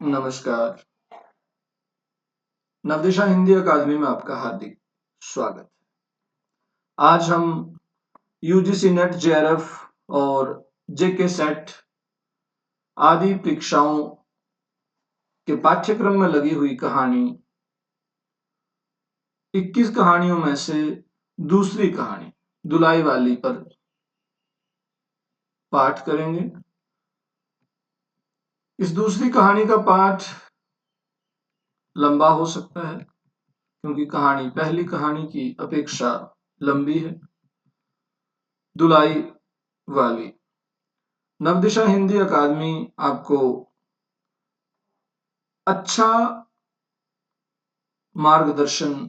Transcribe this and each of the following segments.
नमस्कार। नवदिशा हिंदी अकादमी में आपका हार्दिक स्वागत। आज हम यूजीसी नेट जेआरएफ और जेके सेट आदि परीक्षाओं के पाठ्यक्रम में लगी हुई कहानी 21 कहानियों में से दूसरी कहानी दुलाई वाली पर पाठ करेंगे। इस दूसरी कहानी का पाठ लंबा हो सकता है क्योंकि कहानी पहली कहानी की अपेक्षा लंबी है। दुलाई वाली। नवदिशा हिंदी अकादमी आपको अच्छा मार्गदर्शन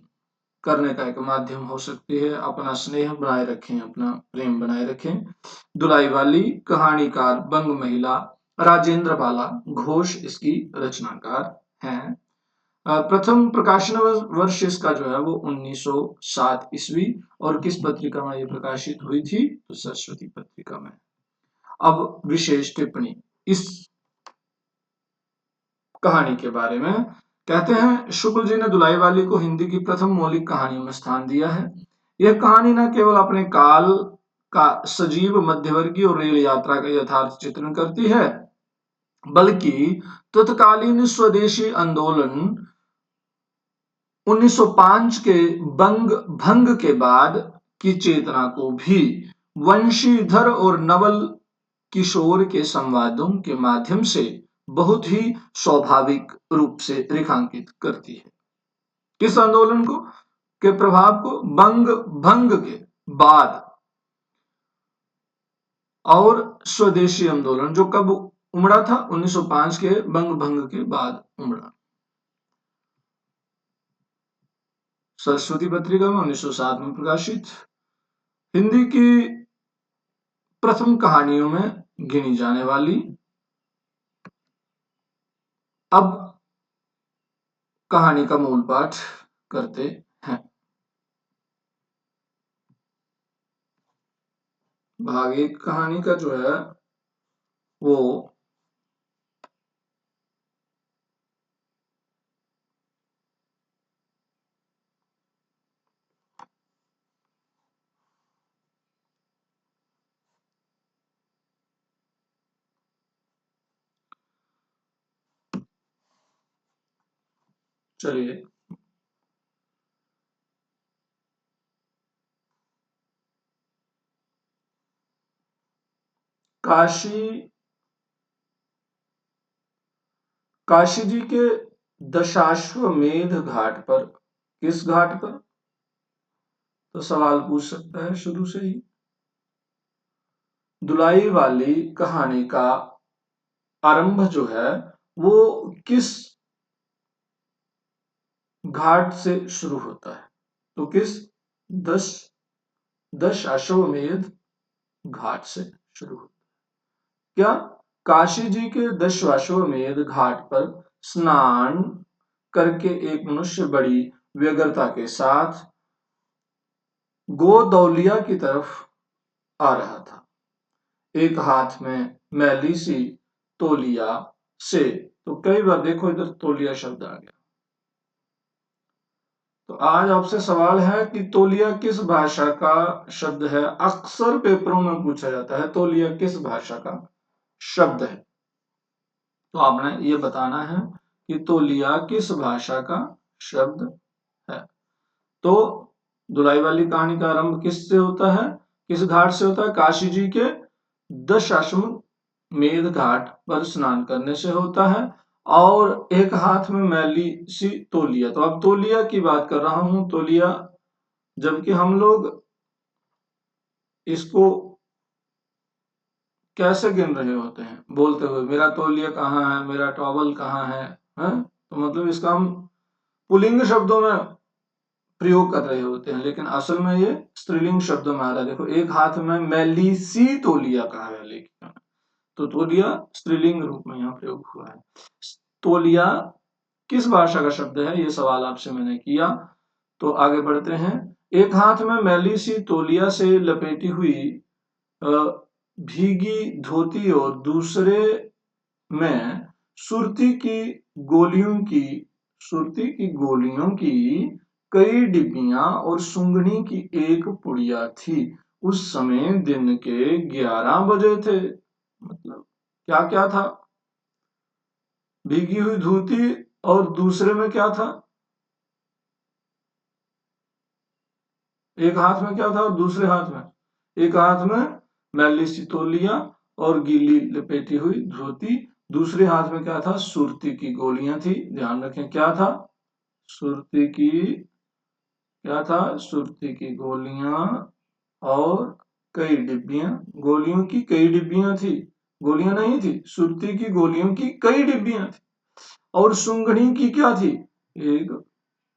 करने का एक माध्यम हो सकती है। अपना स्नेह बनाए रखें, अपना प्रेम बनाए रखें। दुलाई वाली कहानीकार बंग महिला राजेंद्र बाला घोष इसकी रचनाकार हैं। प्रथम प्रकाशन वर्ष इसका जो है वो 1907 ईस्वी और किस पत्रिका में ये प्रकाशित हुई थी तो सरस्वती पत्रिका में। अब विशेष टिप्पणी इस कहानी के बारे में कहते हैं, शुक्ल जी ने दुलाई वाली को हिंदी की प्रथम मौलिक कहानियों में स्थान दिया है। यह कहानी न केवल अपने काल का सजीव मध्यवर्गीय और रेल यात्रा का यथार्थ चित्रण करती है, बल्कि तत्कालीन स्वदेशी आंदोलन 1905 के बंग भंग के बाद की चेतना को भी वंशीधर और नवल किशोर के संवादों के माध्यम से बहुत ही स्वाभाविक रूप से रेखांकित करती है। किस आंदोलन को के प्रभाव को? बंग भंग के बाद और स्वदेशी आंदोलन जो कब उमड़ा था? 1905 के बंग भंग के बाद उमड़ा। सरस्वती पत्रिका में 1907 में प्रकाशित। हिंदी की प्रथम कहानियों में गिनी जाने वाली। अब कहानी का मूल पाठ करते हैं। भाग एक कहानी का जो है वो चलिए काशी जी के दशाश्वमेध घाट पर। किस घाट पर? तो सवाल पूछ सकता है शुरू से ही। दुलाई वाली कहानी का आरंभ जो है वो किस घाट से शुरू होता है? तो किस दशाश्वमेध घाट से शुरू होता है। क्या? काशी जी के दशाश्वमेध घाट पर स्नान करके एक मनुष्य बड़ी व्यग्रता के साथ गोदौलिया की तरफ आ रहा था। एक हाथ में मैली सी तौलिया से। तो कई बार देखो इधर तौलिया शब्द आ गया। तो आज आपसे सवाल है कि तौलिया किस भाषा का शब्द है? अक्सर पेपरों में पूछा जाता है तौलिया किस भाषा का शब्द है। तो आपने ये बताना है कि तौलिया किस भाषा का शब्द है। तो दुलाई वाली कहानी का आरंभ किससे होता है? किस घाट से होता है? काशी जी के दशाश्वमेध घाट पर स्नान करने से होता है। और एक हाथ में मैली सी तौलिया। तो अब तौलिया की बात कर रहा हूं। तौलिया, जबकि हम लोग इसको कैसे गिन रहे होते हैं बोलते हुए, मेरा तौलिया कहाँ है, मेरा टॉवल कहाँ है? तो मतलब इसका हम पुल्लिंग शब्दों में प्रयोग कर रहे होते हैं, लेकिन असल में ये स्त्रीलिंग शब्दों में आ रहा है। देखो एक हाथ में मैली सी तौलिया कहा है, लेकिन तो तौलिया स्त्रीलिंग रूप में यहाँ प्रयोग हुआ है। तौलिया किस भाषा का शब्द है, ये सवाल आपसे मैंने किया। तो आगे बढ़ते हैं। एक हाथ में मैली सी तौलिया से लपेटी हुई भीगी धोती और दूसरे में सुरती की गोलियों की कई डिब्बियां और सुंगनी की एक पुड़िया थी। उस समय दिन के 11 बजे थे। मतलब क्या क्या था? भीगी हुई धोती, और दूसरे में क्या था? एक हाथ में क्या था और दूसरे हाथ में? एक हाथ में मैली सी तौलिया और गीली लपेटी हुई धोती, दूसरे हाथ में क्या था? सुरती की गोलियां थी। ध्यान रखें, क्या था? सुरती की क्या था? सुरती की गोलियां और कई डिब्बियां। गोलियों की कई डिब्बियां थी, गोलियां नहीं थी। सुरती की गोलियों की कई डिब्बियां थी, और सुंगड़ी की क्या थी? एक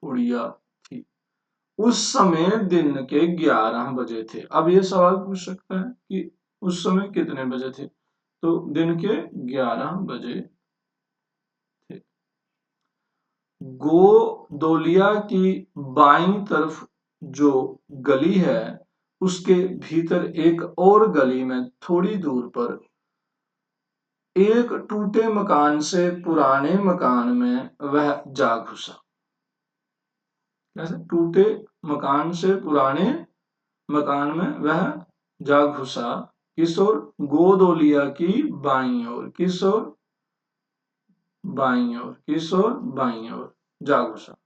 पुड़िया थी। उस समय दिन के 11 बजे थे। अब ये सवाल पूछ सकता है कि उस समय कितने बजे थे? तो दिन के 11 बजे थे। गोदोलिया की बाईं तरफ जो गली है, उसके भीतर एक और गली में थोड़ी दूर पर एक टूटे मकान से पुराने मकान में वह जा घुसा। कैसे? टूटे मकान से पुराने मकान में वह जा घुसा। किस ओर? गोदोलिया की बाईं ओर। किस ओर? बाईं ओर। किस ओर? बाईं ओर जा घुसा।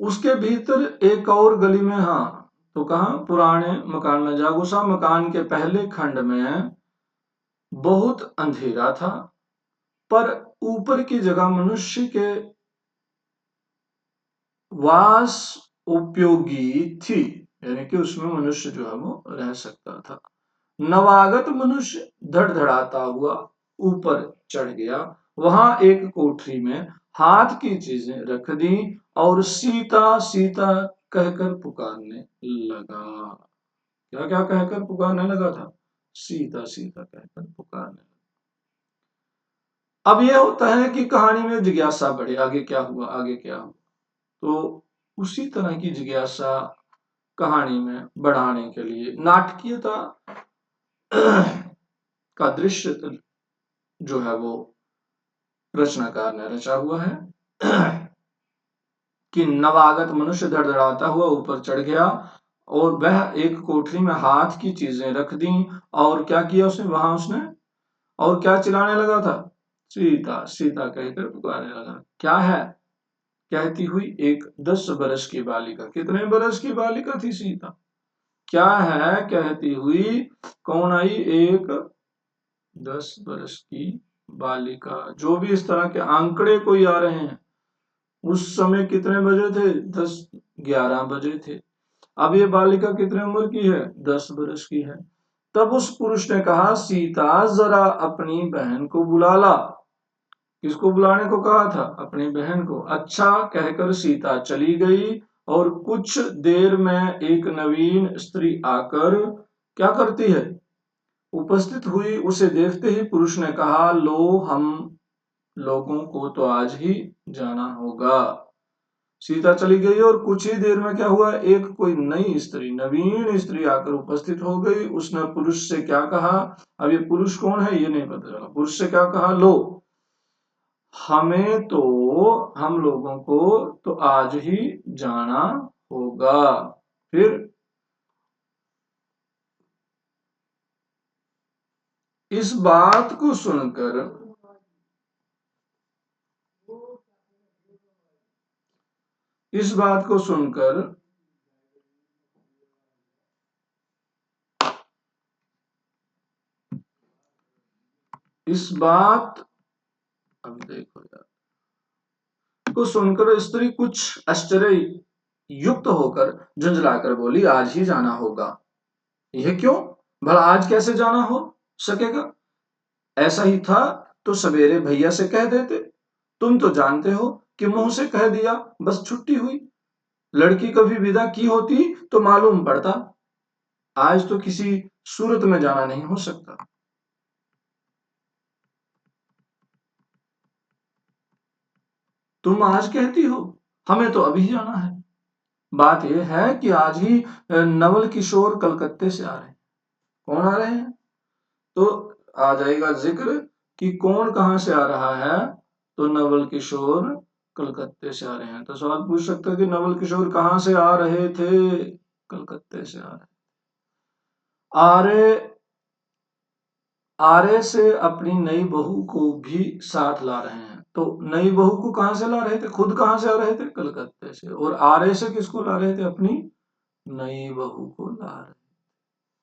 उसके भीतर एक और गली में, हाँ, तो कहा पुराने मकान में जा घुसा। मकान के पहले खंड में बहुत अंधेरा था, पर ऊपर की जगह मनुष्य के वास उपयोगी थी, यानी कि उसमें मनुष्य जो है वो रह सकता था। नवागत मनुष्य धड़धड़ाता हुआ ऊपर चढ़ गया। वहां एक कोठरी में हाथ की चीजें रख दी और सीता सीता कहकर पुकारने लगा। क्या क्या कहकर पुकारने लगा था? सीता सीता कहकर पुकारने लगा। अब यह होता है कि कहानी में जिज्ञासा बढ़े, आगे क्या हुआ, आगे क्या हुआ। तो उसी तरह की जिज्ञासा कहानी में बढ़ाने के लिए नाटकीयता का दृश्य जो है वो रचनाकार ने रचा हुआ है। कि नवागत मनुष्य धड़धड़ाता हुआ ऊपर चढ़ गया, और वह एक कोठरी में हाथ की चीजें रख दी, और क्या किया उसने वहां? उसने और क्या चिल्लाने लगा था? सीता सीता कहकर पुकारने लगा। क्या है? कहती हुई एक 10 बरस की बालिका। कितने बरस की बालिका थी सीता? क्या है कहती हुई? कौन आई? एक 10 बरस की बालिका। जो भी इस तरह के आंकड़े कोई आ रहे हैं, उस समय कितने बजे थे? 10-11 बजे थे। अब ये बालिका कितने उम्र की है? 10 बरस की है। तब उस पुरुष ने कहा, सीता जरा अपनी बहन को बुला ला। किसको बुलाने को कहा था? अपनी बहन को। अच्छा कहकर सीता चली गई, और कुछ देर में एक नवीन स्त्री आकर क्या करती है? उपस्थित हुई। उसे देखते ही पुरुष ने कहा, लो, हम लोगों को तो आज ही जाना होगा। सीता चली गई, और कुछ ही देर में क्या हुआ? एक कोई नई स्त्री, नवीन स्त्री आकर उपस्थित हो गई। उसने पुरुष से क्या कहा? अब ये पुरुष कौन है ये नहीं पता चला। पुरुष से क्या कहा? लो, हमें तो, हम लोगों को तो आज ही जाना होगा। फिर इस बात को सुनकर इस बात को सुनकर इस बात अब देखो यार, को सुनकर स्त्री कुछ आश्चर्य युक्त होकर झुंझलाकर बोली, आज ही जाना होगा? यह क्यों? भला आज कैसे जाना हो सकेगा? ऐसा ही था तो सवेरे भैया से कह देते। तुम तो जानते हो कि मुंह से कह दिया बस छुट्टी हुई। लड़की कभी विदा की होती तो मालूम पड़ता। आज तो किसी सूरत में जाना नहीं हो सकता। तुम आज कहती हो, हमें तो अभी जाना है। बात यह है कि आज ही नवल किशोर कलकत्ते से आ रहे हैं। कौन आ रहे हैं? तो आ जाएगा जिक्र कि कौन कहां से आ रहा है, तो नवल किशोर कलकत्ते से आ रहे हैं। तो सवाल पूछ सकते हैं कि नवल किशोर कहां से आ रहे थे? कलकत्ते से आ रहे। आर्य आर्य से अपनी नई बहू को भी साथ ला रहे हैं। तो नई बहू को कहां से ला रहे थे? खुद कहां से आ रहे थे? कलकत्ते से। और आर्य से किसको ला रहे थे? अपनी नई बहू को ला रहे।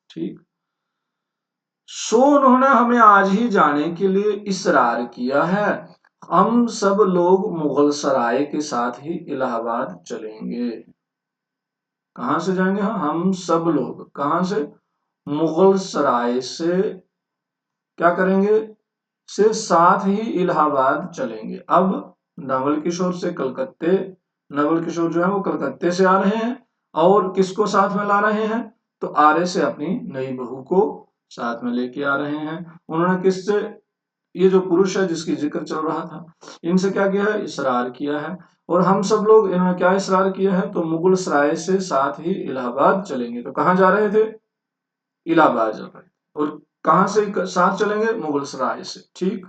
ठीक। सो उन्होंने हमें आज ही जाने के लिए इसरार किया है। हम सब लोग मुगल सराय के साथ ही इलाहाबाद चलेंगे। कहां से जाएंगे? हम सब लोग कहां से? मुगल सराय से क्या करेंगे? से साथ ही इलाहाबाद चलेंगे। अब नवल किशोर से कलकत्ते, नवल किशोर जो है वो कलकत्ते से आ रहे हैं और किसको साथ में ला रहे हैं? तो आर्य से अपनी नई बहू को साथ में लेके आ रहे हैं। उन्होंने किससे, ये जो पुरुष है जिसकी जिक्र चल रहा था, इनसे क्या किया है? इसरार किया है। और हम सब लोग, इन्होंने क्या इसरार किया है? तो मुगल सराय से साथ ही इलाहाबाद चलेंगे। तो कहां जा रहे थे? इलाहाबाद जा रहे थे। और कहां से साथ चलेंगे? मुगल सराय से। ठीक।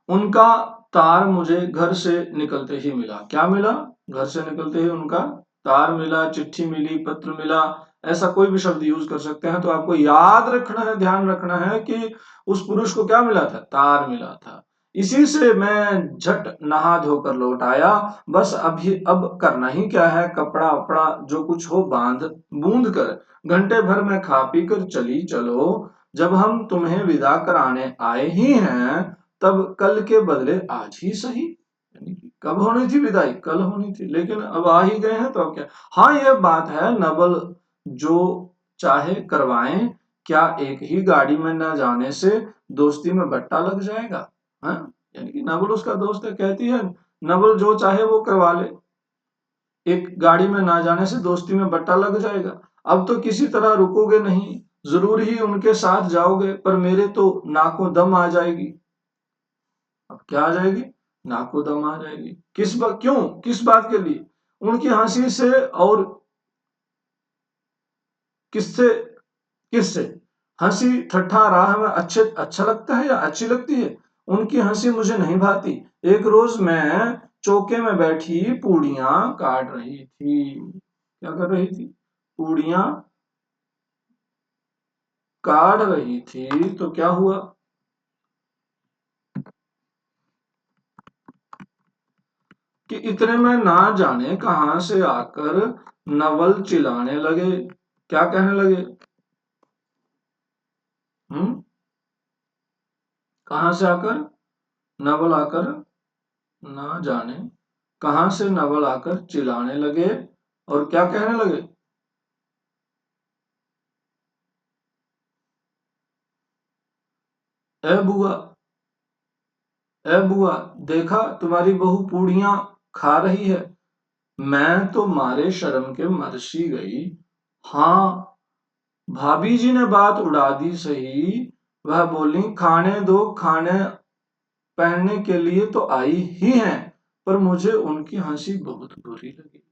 उनका तार मुझे घर से निकलते ही मिला। क्या मिला? घर से निकलते ही उनका तार मिला, चिट्ठी मिली, पत्र मिला, ऐसा कोई भी शब्द यूज कर सकते हैं। तो आपको याद रखना है, ध्यान रखना है कि उस पुरुष को क्या मिला था? तार मिला था। इसी से मैं झट नहा धोकर लौट आया। बस अभी अब करना ही क्या है? कपड़ा वपड़ा जो कुछ हो बांध बूंद कर घंटे भर में खा पी कर चली चलो। जब हम तुम्हें विदा कराने आए ही हैं, तब कल के बदले आज ही सही। यानी कि कब होनी थी विदाई? कल होनी थी, लेकिन अब आ ही गए हैं तो अब क्या। हाँ, यह बात है, नवल जो चाहे करवाएं, क्या एक ही गाड़ी में न जाने से दोस्ती में बट्टा लग जाएगा? हाँ, यानी कि नवल उसका दोस्त है, कहती है नवल जो चाहे वो करवा ले, एक गाड़ी में ना जाने से दोस्ती में बट्टा लग जाएगा। अब तो किसी तरह रुकोगे नहीं, जरूर ही उनके साथ जाओगे, पर मेरे तो नाकों दम आ जाएगी। अब क्या आ जाएगी? नाको दम आ जाएगी। किस बात, क्यों, किस बात के लिए? उनकी हंसी से। और किससे? किससे? हंसी ठट्ठा राह में अच्छे अच्छा लगता है या अच्छी लगती है? उनकी हंसी मुझे नहीं भाती। एक रोज मैं चौके में बैठी पूड़ियां काट रही थी। क्या कर रही थी? पूड़ियां काट रही थी। तो क्या हुआ कि इतने में ना जाने कहां से आकर नवल चिल्लाने लगे। क्या कहने लगे? हम्म। कहां से आकर? नवल आकर, ना जाने कहां से नवल आकर चिल्लाने लगे। और क्या कहने लगे? ए बुआ, ए बुआ, देखा तुम्हारी बहू पूड़ियां खा रही है। मैं तो मारे शर्म के मरसी गई। हाँ, भाभी जी ने बात उड़ा दी सही। वह बोली खाने दो, खाने पहनने के लिए तो आई ही हैं, पर मुझे उनकी हंसी बहुत बुरी लगी।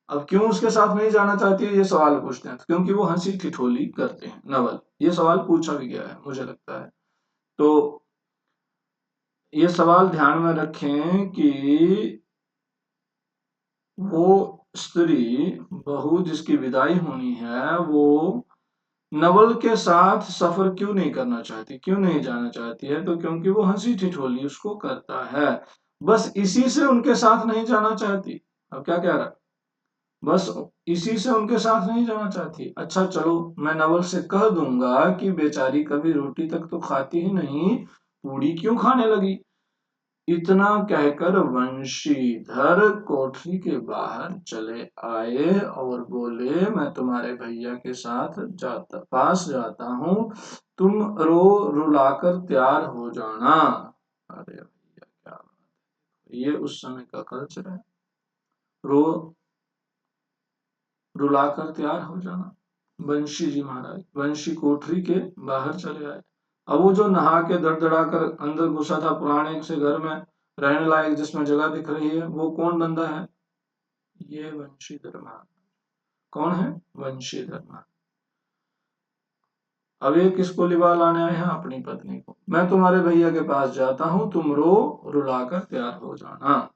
अब क्यों उसके साथ नहीं जाना चाहती है, ये सवाल पूछते हैं। क्योंकि वो हंसी ठिठोली करते हैं। नवल, ये सवाल पूछा भी गया है मुझे लगता है। तो ये सवाल ध्यान में रखें कि वो स्त्री, बहू जिसकी विदाई होनी है, वो नवल के साथ सफर क्यों नहीं करना चाहती, क्यों नहीं जाना चाहती है? तो क्योंकि वो हंसी ठिठोली उसको करता है। बस इसी से उनके साथ नहीं जाना चाहती। अब क्या कह रहा? बस इसी से उनके साथ नहीं जाना चाहती। अच्छा चलो, मैं नवल से कह दूंगा कि बेचारी कभी रोटी तक तो खाती ही नहीं, पूड़ी क्यों खाने लगी। इतना कहकर वंशीधर कोठरी के बाहर चले आए और बोले, मैं तुम्हारे भैया के साथ पास जाता हूँ, तुम रो रुलाकर तैयार हो जाना। अरे भैया, क्या बात है, ये उस समय का कल्चर है। रो रुलाकर तैयार हो जाना। बंशी जी महाराज बंशी कोठरी के बाहर चले आए। अब वो जो नहा के दड़दड़ा कर अंदर घुसा था पुराने से घर में, रहने लायक जिसमें जगह दिख रही है, वो कौन बंदा है? ये वंशीधर महाराज कौन है? वंशीधर महाराज। अब ये किसको लिवा लाने आए हैं? अपनी पत्नी को। मैं तुम्हारे भैया के पास जाता हूं, तुम रुलाकर तैयार हो जाना।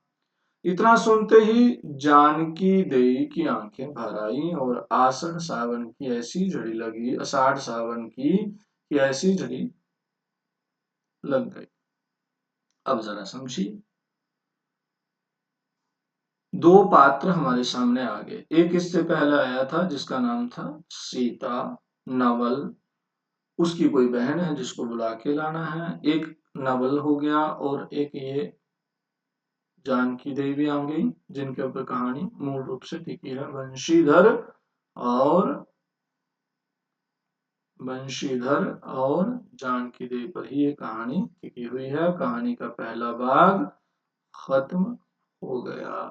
इतना सुनते ही जानकी देई की आंखें भर आई और आषाढ़ सावन की ऐसी झड़ी लगी, आषाढ़ सावन की ऐसी झड़ी लग गई। अब जरा समझिए, दो पात्र हमारे सामने आ गए। एक इससे पहले आया था जिसका नाम था सीता, नवल, उसकी कोई बहन है जिसको बुला के लाना है। एक नवल हो गया और एक ये जानकी देवी आ गई, जिनके ऊपर कहानी मूल रूप से टिकी है। और वंशीधर और जानकी देवी पर ही ये कहानी टिकी हुई है। कहानी का पहला भाग खत्म हो गया।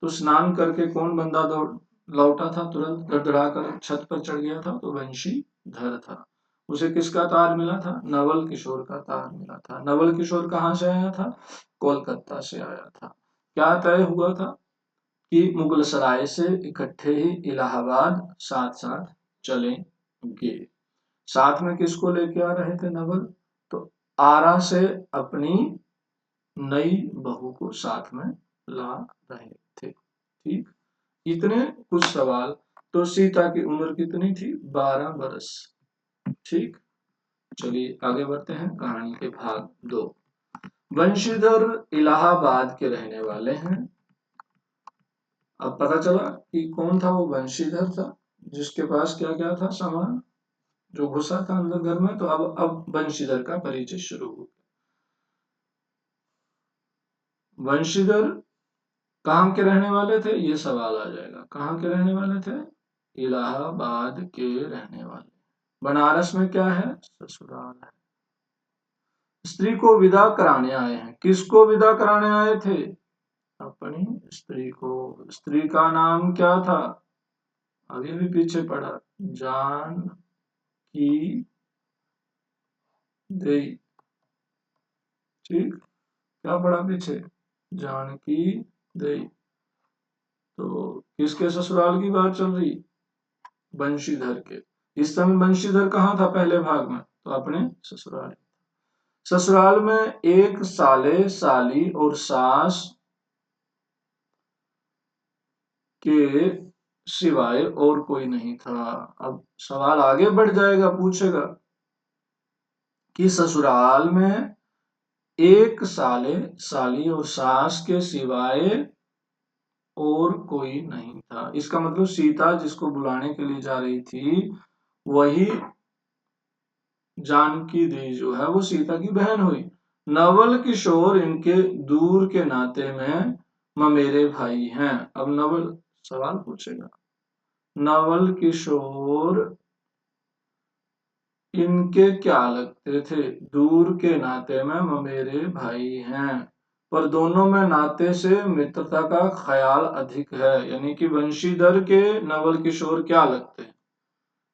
तो स्नान करके कौन बंदा दौड़ लौटा था, तुरंत धड़धड़ा कर छत पर चढ़ गया था? तो वंशीधर था। उसे किसका तार मिला था? नवल किशोर का तार मिला था। नवल किशोर कहाँ से आया था? कोलकाता से आया था। क्या तय हुआ था कि मुगल सराय से इकट्ठे ही इलाहाबाद साथ साथ चलेंगे। साथ में किसको लेके आ रहे थे नवल? तो आरा से अपनी नई बहू को साथ में ला रहे थे। ठीक, इतने कुछ सवाल। तो सीता की उम्र कितनी थी? 12 बरस। ठीक, चलिए आगे बढ़ते हैं कहानी के भाग 2। वंशीधर इलाहाबाद के रहने वाले हैं। अब पता चला कि कौन था वो वंशीधर था, जिसके पास क्या क्या था सामान जो घुसा था अंदर घर में। तो अब वंशीधर का परिचय शुरू हो गया। वंशीधर कहाँ के रहने वाले थे? ये सवाल आ जाएगा। कहाँ के रहने वाले थे? इलाहाबाद के रहने वाले। बनारस में क्या है? ससुराल है। स्त्री को विदा कराने आए हैं। किसको विदा कराने आए थे? अपनी स्त्री को। स्त्री का नाम क्या था? अभी भी पीछे पड़ा, जानकी देई। ठीक, क्या पड़ा पीछे? जानकी देई। तो किसके ससुराल की बात चल रही? बंशीधर के। इस समय बंशीधर कहाँ था पहले भाग में? तो अपने ससुराल। ससुराल में एक साले, साली और सास के सिवाय और कोई नहीं था। अब सवाल आगे बढ़ जाएगा, पूछेगा कि ससुराल में एक साले, साली और सास के सिवाय और कोई नहीं था। इसका मतलब सीता जिसको बुलाने के लिए जा रही थी, वही जानकी देवी जो है वो सीता की बहन हुई। नवल किशोर इनके दूर के नाते में ममेरे भाई हैं। अब नवल सवाल पूछेगा, नवल किशोर इनके क्या लगते थे? दूर के नाते में ममेरे भाई हैं, पर दोनों में नाते से मित्रता का ख्याल अधिक है। यानी कि वंशीधर के नवल किशोर क्या लगते हैं?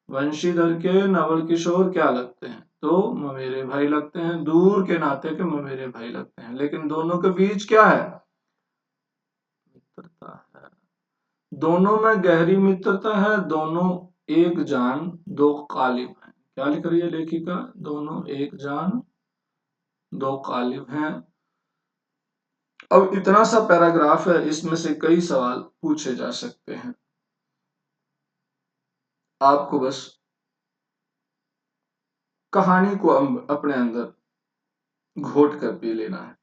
वंशीधर के नवल किशोर क्या लगते हैं? तो ममेरे भाई लगते हैं। दूर के नाते के ममेरे भाई लगते हैं, लेकिन दोनों के बीच क्या है? मित्रता है। दोनों में गहरी मित्रता है। दोनों एक जान दो कालिब हैं। क्या लिख रही है लेखिका? दोनों एक जान दो कालिब हैं। अब इतना सा पैराग्राफ है, इसमें से कई सवाल पूछे जा सकते हैं। आपको बस कहानी को अपने अंदर घोट कर पी लेना है।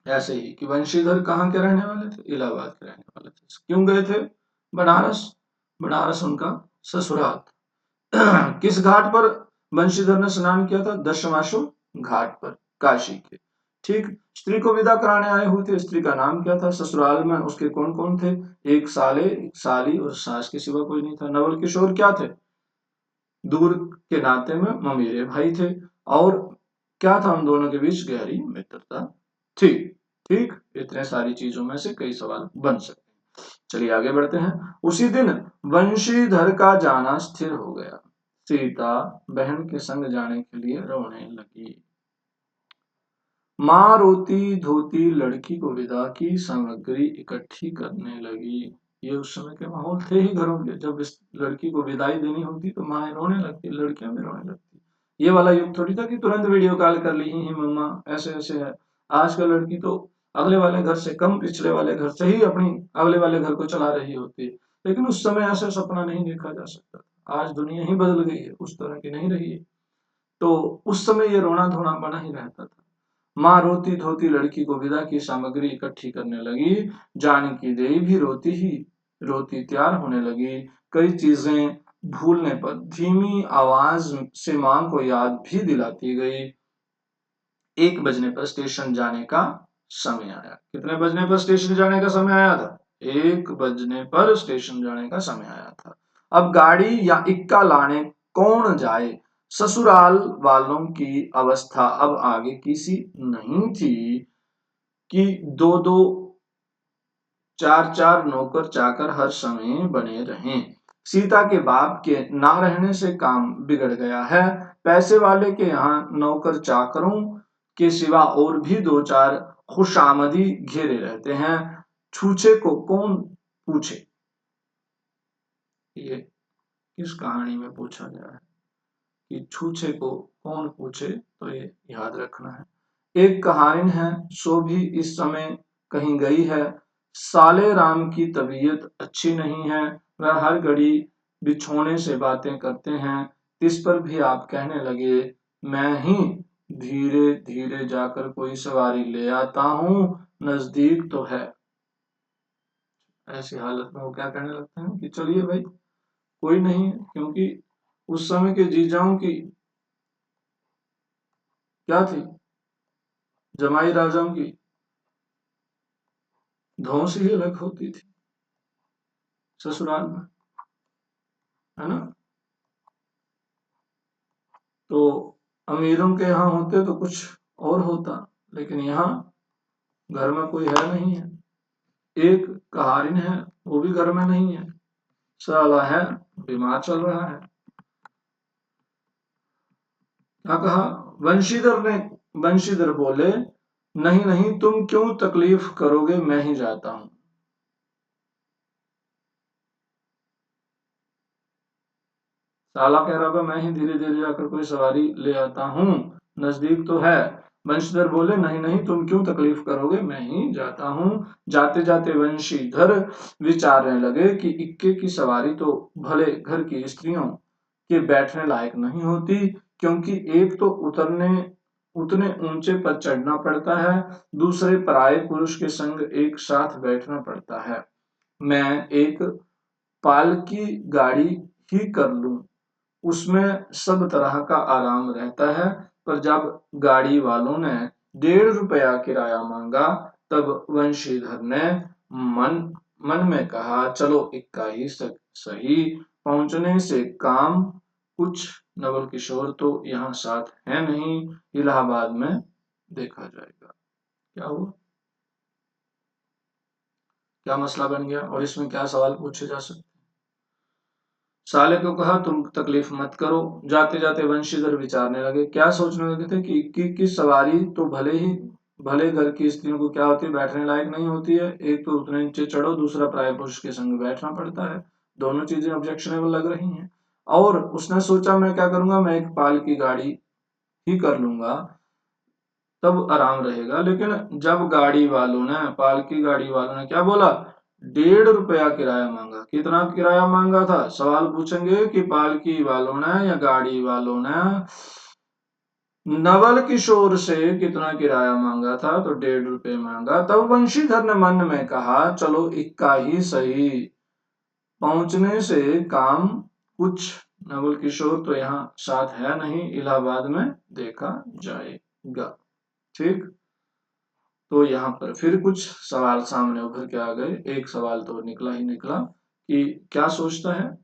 ऐसे ही कि वंशीधर कहाँ के रहने वाले थे? इलाहाबाद के रहने वाले थे। क्यों गए थे बनारस? बनारस उनका ससुराल था। किस घाट पर वंशीधर ने स्नान किया था? दशमाशु घाट पर, काशी के। ठीक, स्त्री को विदा कराने आए हुए थे। स्त्री का नाम क्या था? ससुराल में उसके कौन कौन थे? एक साले, एक साली और सास के सिवा कोई नहीं था। नवल किशोर क्या थे? दूर के नाते में ममेरे भाई थे। और क्या था उन दोनों के बीच? गहरी मित्रता थी। ठीक, इतने सारी चीजों में से कई सवाल बन सकते हैं। चलिए आगे बढ़ते हैं। उसी दिन वंशीधर का जाना स्थिर हो गया। सीता बहन के संग जाने के लिए रोने लगी। माँ रोती धोती लड़की को विदा की सामग्री इकट्ठी करने लगी। ये उस समय के माहौल थे ही घरों के। जब इस लड़की को विदाई देनी होती तो माँ रोने लगती, लड़कियां भी रोने लगती। ये वाला युग थोड़ी था कि तुरंत वीडियो कॉल कर ली ही मम्मा ऐसे ऐसे है। आजकल लड़की तो अगले वाले घर से कम पिछले वाले घर से ही अपनी अगले वाले घर को चला रही होती है। लेकिन उस समय ऐसा सपना नहीं देखा जा सकता। आज दुनिया ही बदल गई है, उस तरह की नहीं रही है। तो उस समय ये रोना धोना बना ही रहता था। माँ रोती धोती लड़की को विदा की सामग्री इकट्ठी करने लगी। जानकी देवी भी रोती ही रोती तैयार होने लगी। कई चीजें भूलने पर धीमी आवाज से माँ को याद भी दिलाती गई। 1 बजने पर स्टेशन जाने का समय आया। कितने बजने पर स्टेशन जाने का समय आया था? 1 बजने पर स्टेशन जाने का समय आया था। अब गाड़ी या इक्का लाने कौन जाए? ससुराल वालों की अवस्था अब आगे किसी नहीं थी कि दो दो चार चार नौकर चाकर हर समय बने रहें। सीता के बाप के ना रहने से काम बिगड़ गया है। पैसे वाले के यहाँ नौकर चाकरों के सिवा और भी 2-4 खुशामदी घेरे रहते हैं। छूछे को कौन पूछे? ये किस कहानी में पूछा गया है कि छूछे को कौन पूछे? तो ये याद रखना है। एक कहानी है सो भी इस समय कहीं गई है। साले राम की तबीयत अच्छी नहीं है। वह हर घड़ी बिछोने से बातें करते हैं। इस पर भी आप कहने लगे मैं ही धीरे धीरे जाकर कोई सवारी ले आता हूँ, नजदीक तो है। ऐसी हालत में वो क्या कहने लगते हैं कि चलिए भाई कोई नहीं, क्योंकि उस समय के जीजाओं की क्या थी, जमाई राजाओं की धौंस ही अलग होती थी ससुराल में, है ना। तो अमीरों के यहाँ होते तो कुछ और होता, लेकिन यहाँ घर में कोई है नहीं है। एक कहारिन है वो भी घर में नहीं है, साला है बीमार चल रहा है। क्या कहा वंशीधर ने? वंशीधर बोले नहीं नहीं तुम क्यों तकलीफ करोगे, मैं ही जाता हूं। साला कह रहा था मैं ही धीरे धीरे जाकर कोई सवारी ले आता हूँ, नजदीक तो है। वंशीधर बोले नहीं नहीं तुम क्यों तकलीफ करोगे, मैं ही जाता हूँ। जाते जाते वंशीधर विचारने लगे कि इक्के की सवारी तो भले घर की स्त्रियों के बैठने लायक नहीं होती, क्योंकि एक तो उतने ऊंचे पर चढ़ना पड़ता है, दूसरे पराये पुरुष के संग एक साथ बैठना पड़ता है। मैं एक पालकी गाड़ी ही कर लूं, उसमें सब तरह का आराम रहता है। पर जब गाड़ी वालों ने 1.5 रुपया किराया मांगा, तब वंशीधर ने मन मन में कहा चलो इक्का ही सही, पहुंचने से काम कुछ। नवल किशोर तो यहाँ साथ है नहीं, इलाहाबाद में देखा जाएगा। क्या हुआ, क्या मसला बन गया और इसमें क्या सवाल पूछे जा सकते? साले को कहा तुम तकलीफ मत करो। जाते जाते वंशीधर विचारने लगे, क्या सोचने लगे थे कि इक्की की सवारी तो भले घर की स्त्रियों को क्या होती है, बैठने लायक नहीं होती है। एक तो उतने नीचे चढ़ो, दूसरा प्राय पुरुष के संग बैठना पड़ता है। दोनों चीजें ऑब्जेक्शनेबल लग रही हैं। और उसने सोचा मैं क्या करूंगा, मैं एक पाल की गाड़ी ही कर लूंगा, तब आराम रहेगा। लेकिन जब गाड़ी वालों ने, पालकी गाड़ी वालों ने क्या बोला, 1.5 रुपया किराया मांगा। कितना किराया मांगा था? सवाल पूछेंगे कि पालकी वालों ने या गाड़ी वालों ने नवल किशोर से कितना किराया मांगा था, तो 1.5 रुपये मांगा। तब वंशीधर ने मन में कहा चलो इक्का ही सही, पहुंचने से काम कुछ। नवल किशोर तो यहाँ साथ है नहीं, इलाहाबाद में देखा जाएगा। ठीक, तो यहाँ पर फिर कुछ सवाल सामने उभर के आ गए। एक सवाल तो निकला ही निकला कि क्या सोचता है,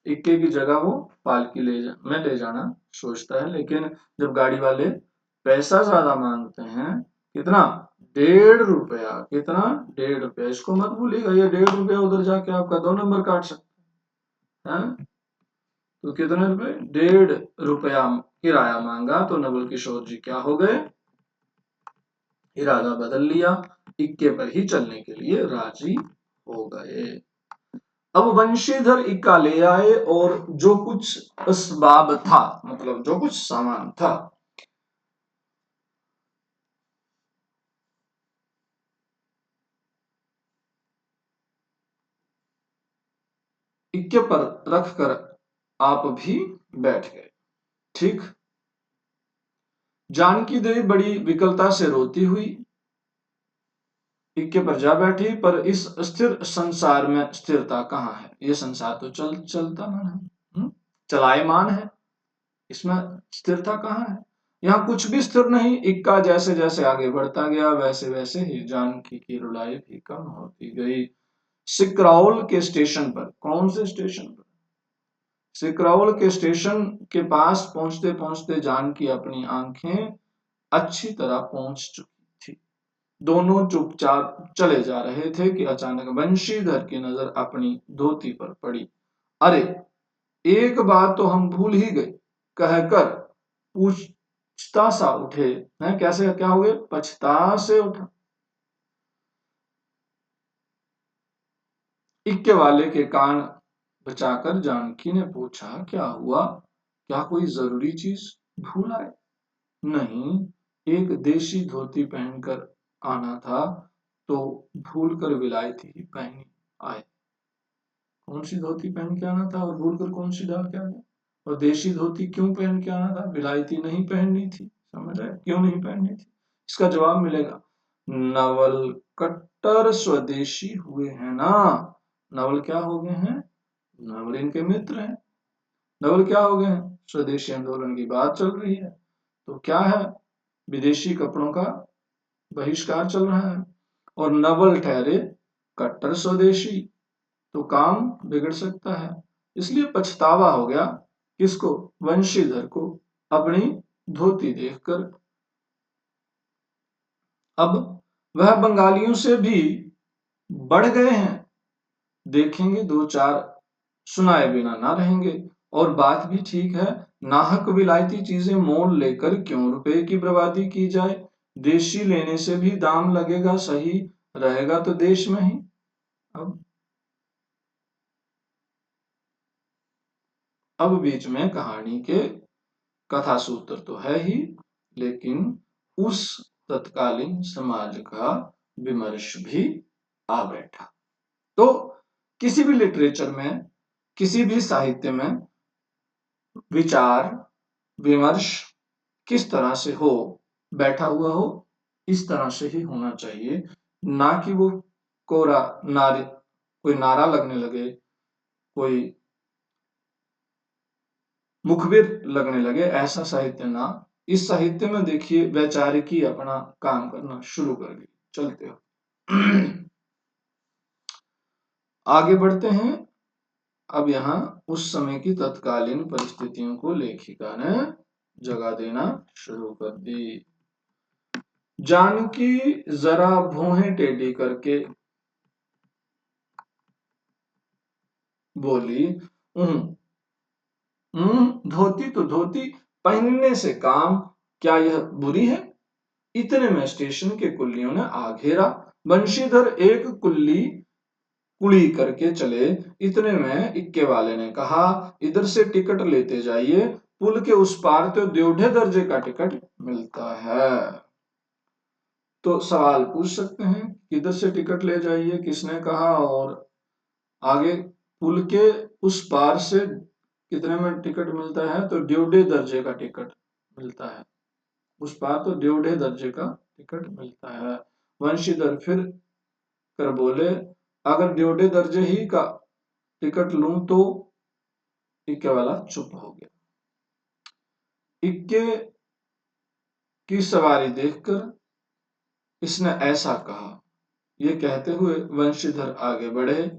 इक्के की जगह वो पालकी में ले जाना सोचता है, लेकिन जब गाड़ी वाले पैसा ज्यादा मांगते हैं, कितना, 1.5 रुपया। कितना, 1.5 रुपया। इसको मत भूलिएगा, ये 1.5 रुपया उधर जाके आपका 2 नंबर काट सकते हैं। तो कितने रुपए, 1.5 रुपया किराया मांगा, तो नवल किशोर जी क्या हो गए, इरादा बदल लिया, इक्के पर ही चलने के लिए राजी हो गए। अब वंशीधर इक्का ले आए और जो कुछ असबाब था, मतलब जो कुछ सामान था, इक्के पर रखकर आप भी बैठ गए। ठीक। जानकी देवी बड़ी विकलता से रोती हुई इक्के पर जा बैठी, पर इस स्थिर संसार में स्थिरता कहाँ है? ये संसार तो चलता मन है, चलायमान है, इसमें स्थिरता कहाँ है? यहाँ कुछ भी स्थिर नहीं। इक्का जैसे जैसे आगे बढ़ता गया वैसे वैसे ही जानकी की रुलाई भी कम होती गई। सिकरौल के स्टेशन पर, कौन से स्टेशन पर? सिकरौल के स्टेशन के पास पहुंचते पहुंचते जानकी अपनी आंखें अच्छी तरह पहुंच चुकी थी। दोनों चुपचाप चले जा रहे थे कि अचानक बंशीधर की नजर अपनी धोती पर पड़ी। अरे, एक बात तो हम भूल ही गए, कहकर पूछता सा उठे। हैं, कैसे, क्या हो गए? पछता से उठा। इक्के वाले के कान बचाकर जानकी ने पूछा, क्या हुआ? क्या कोई जरूरी चीज भूल आए? नहीं, एक देशी धोती पहनकर आना था, तो भूल कर विलायती ही पहनी आए। कौन सी धोती पहन के आना था और भूल कर कौन सी डाल के आ गया? और देशी धोती क्यों पहन के आना था? विलायती नहीं पहननी थी। समझ रहे? क्यों नहीं पहननी थी? इसका जवाब मिलेगा। नवल कट्टर स्वदेशी हुए हैं ना। नवल क्या हो गए हैं? नवल इनके मित्र हैं। नवल क्या हो गए हैं? स्वदेशी आंदोलन की बात चल रही है, तो क्या है? विदेशी कपड़ों का बहिष्कार चल रहा है, और नवल ठहरे कट्टर स्वदेशी, तो काम बिगड़ सकता है। इसलिए पछतावा हो गया। किसको? वंशीधर को, अपनी धोती देखकर। अब वह बंगालियों से भी बढ़ गए हैं, देखेंगे दो चार, सुनाए बिना ना रहेंगे। और बात भी ठीक है, नाहक विलायती चीजें मोल लेकर क्यों रुपए की बर्बादी की जाए? देशी लेने से भी दाम लगेगा, सही रहेगा तो देश में ही। अब बीच में कहानी के कथा सूत्र तो है ही, लेकिन उस तत्कालीन समाज का विमर्श भी आ बैठा। तो किसी भी लिटरेचर में, किसी भी साहित्य में विचार विमर्श किस तरह से हो, बैठा हुआ हो, इस तरह से ही होना चाहिए। ना कि वो कोरा नारे, कोई नारा लगने लगे, कोई मुखबिर लगने लगे, ऐसा साहित्य ना। इस साहित्य में देखिए वैचारिकी अपना काम करना शुरू कर दी। चलते हो। आगे बढ़ते हैं। अब यहाँ उस समय की तत्कालीन परिस्थितियों को लेखिका ने जगह देना शुरू कर दी। जानकी जरा भौहें टेढ़ी करके बोली, धोती तो धोती, पहनने से काम, क्या यह बुरी है? इतने में स्टेशन के कुल्लियों ने आ घेरा। बंशीधर एक कुल्ली कुली करके चले। इतने में इक्के वाले ने कहा, इधर से टिकट लेते जाइए, पुल के उस पार तो देवढ़े दर्जे का टिकट मिलता है। तो सवाल पूछ सकते हैं, किधर से टिकट ले जाइए किसने कहा, और आगे पुल के उस पार से कितने में टिकट मिलता है? तो ड्यूडे दर्जे का टिकट मिलता है। उस पार तो ड्यूडे दर्जे का टिकट मिलता है। वंशीधर फिर कर बोले, अगर ड्यूडे दर्जे ही का टिकट लूं तो? इक्के वाला चुप हो गया। इक्के की सवारी देखकर इसने ऐसा कहा। ये कहते हुए वंशीधर आगे बढ़े।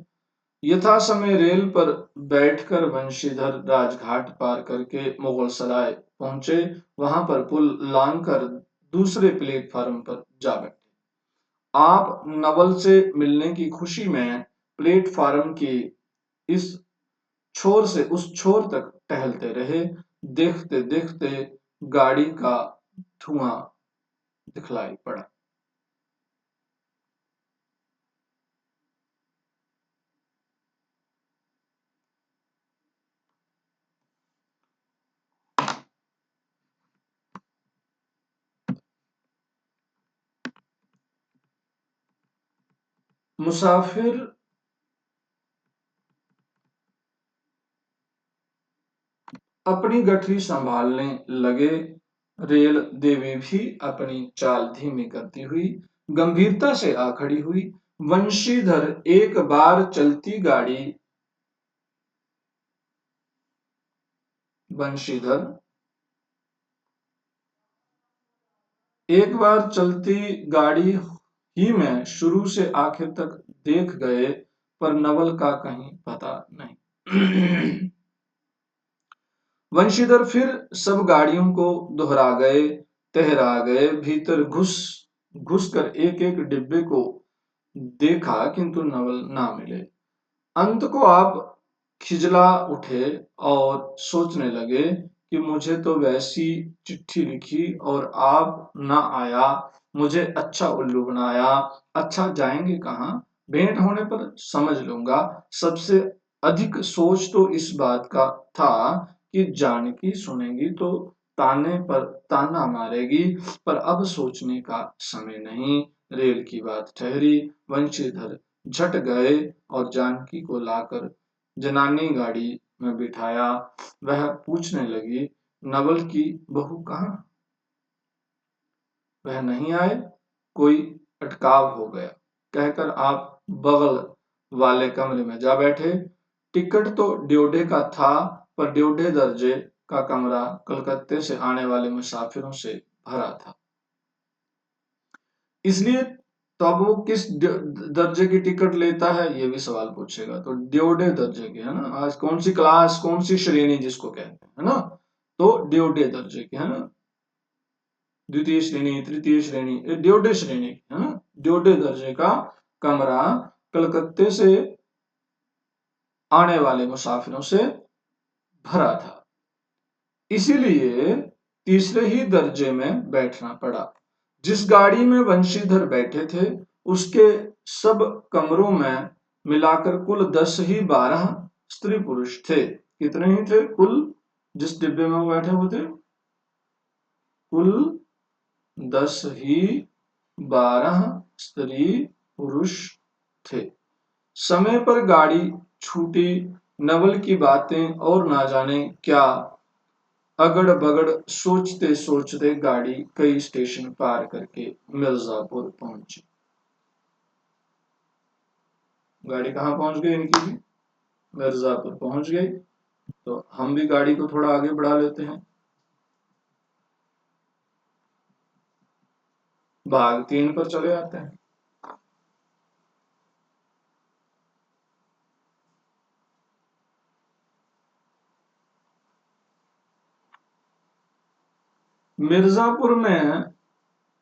यथा समय रेल पर बैठकर वंशीधर राजघाट पार करके मुगल सराय पहुंचे। वहां पर पुल लांघकर दूसरे प्लेटफार्म पर जा बैठे। आप नवल से मिलने की खुशी में प्लेटफार्म की इस छोर से उस छोर तक टहलते रहे। देखते देखते गाड़ी का धुआं दिखलाई पड़ा। मुसाफिर अपनी गठरी संभालने लगे। रेल देवी भी अपनी चाल धीमी करती हुई गंभीरता से आ खड़ी हुई। वंशीधर एक बार चलती गाड़ी वंशीधर एक बार चलती गाड़ी ही में शुरू से आखिर तक देख गए, पर नवल का कहीं पता नहीं। वंशीधर फिर सब गाड़ियों को दोहरा गए, तहरा गए, भीतर घुस घुस कर एक एक डिब्बे को देखा, किंतु नवल ना मिले। अंत को आप खिजला उठे और सोचने लगे कि मुझे तो वैसी चिट्ठी लिखी और आप ना आया, मुझे अच्छा उल्लू बनाया। अच्छा, जाएंगे कहाँ? भेंट होने पर समझ लूंगा। सबसे अधिक सोच तो इस बात का था कि जानकी सुनेगी तो ताने पर ताना मारेगी, पर अब सोचने का समय नहीं। रेल की बात ठहरी। वंशीधर झट गए और जानकी को लाकर जनानी गाड़ी में बिठाया। वह पूछने लगी, नवल की बहू कहाँ? वह नहीं आए, कोई अटकाव हो गया, कहकर आप बगल वाले कमरे में जा बैठे। टिकट तो ड्योढ़े का था, पर ड्योढ़े दर्जे का कमरा कलकत्ते से आने वाले मुसाफिरों से भरा था। इसलिए तो अब वो किस दर्जे की टिकट लेता है, ये भी सवाल पूछेगा। तो ड्योढ़े दर्जे की, है ना। आज कौन सी क्लास, कौन सी श्रेणी जिसको कहते हैं, है ना। तो ड्योढ़े दर्जे की, है ना। द्वितीय श्रेणी, तृतीय श्रेणी, ड्योढ़े श्रेणी, है ना। ड्योढ़े दर्जे का कमरा कलकत्ते से आने वाले मुसाफिरों से भरा था। इसीलिए तीसरे ही दर्जे में बैठना पड़ा। जिस गाड़ी में वंशीधर बैठे थे, उसके सब कमरों में मिलाकर कुल 10 ही 12 स्त्री पुरुष थे। कितने ही थे कुल? जिस डिब्बे में वो बैठे हुए थे, कुल 10 ही 12 स्त्री पुरुष थे। समय पर गाड़ी छूटी। नवल की बातें और ना जाने क्या अगड़ बगड़ सोचते सोचते गाड़ी कई स्टेशन पार करके मिर्जापुर पहुंची। गाड़ी कहाँ पहुंच गई इनकी भी? मिर्जापुर पहुंच गई। तो हम भी गाड़ी को थोड़ा आगे बढ़ा लेते हैं। भाग 3 पर चले आते हैं। मिर्जापुर में